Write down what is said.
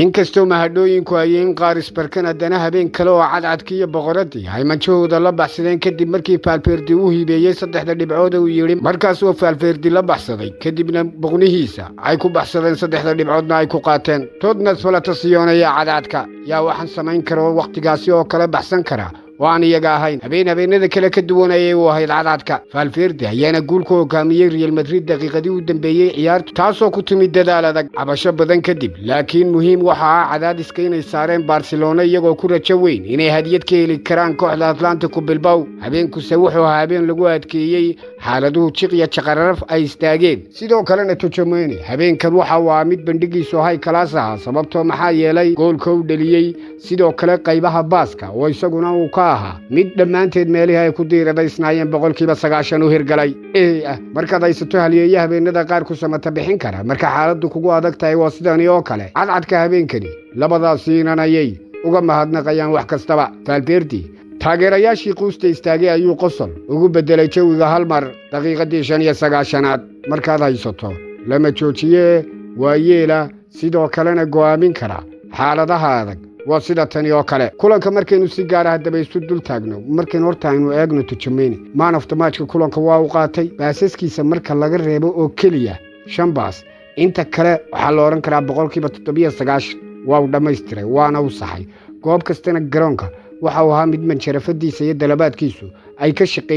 inkastoo mahadhooyinku ay in qaaris barkan haddana habeen kale oo cadcadkii iyo boqoradii ay manjahooda la baxsadeen kadib markii Valverde uu hibeeyey 3 dhibcood uu yiri markaas oo Valverde la baxsaday kadibna boqnihiisa ay ku baxsadeen 3 dhibcoodna ay ku qaateen toodna falataasiyoon ayaa cadcadka yaa waxaan samayn karo waqtigaasi oo kala baxsan kara waan iyaga ahayn habeenada kale ka duwanayay oo ahayd cadcadka Valverde ayaana guulka hogaamiyay Real Madrid daqiiqadii u dambeeyay ciyaarta taasoo ku timid dadaal adag cabasho badan kadib laakiin muhiim waxa cadaadiska inay saareen Barcelona iyagoo ku rajo weyn inay hadiyad ka heli karaan kooxda Atletico Bilbao habeenku wuxuu habeen lagu adkeeyay xaaladuhu jiqiya jaqararaf ay istaageen sidoo kalena Tchouaméni habeenkan waxa waa mid bandhigiisu hay kalaasa sababtoo maxaa yeelay goolka uu dhaliyay sidoo kale qaybaha baaska oo isaguna uu ka mid dhamaanteed meelaha ay ku diiradaysnaayeen 90% u hirgalay marka daysato haliyeeyaha habeenada qaar ku samata bixin kara marka xaaladdu kugu adag tahay waa sidaan oo kale cadcadka habeenkani labadaasiinanayay uga mahadnaqayaan wax kastaba Valverde taageerayaashii quusta istaagay ayuu qosol ugu bedelay jawiga hal mar daqiiqadii 95aad markaad haysato lama joojiye waayeela sidoo kalena go'aamin kara xaaladaha adag waa sida tani oo kale kulanka markaynu si gaar ah dabaystu dul taagno markaynu hortaaynu eegno Tchouaméni man of the match kulanka waa uu qaatay baasaskiisa marka laga reebo oo kaliya 5 baas inta kale waxa la oran karaa 97% waa uu dhameystiray waana uu saxay goob kastana garoonka waxa uu ahaa mid manjarafadiisa iyo dalabaadkiisu ay ka shaqeeyeen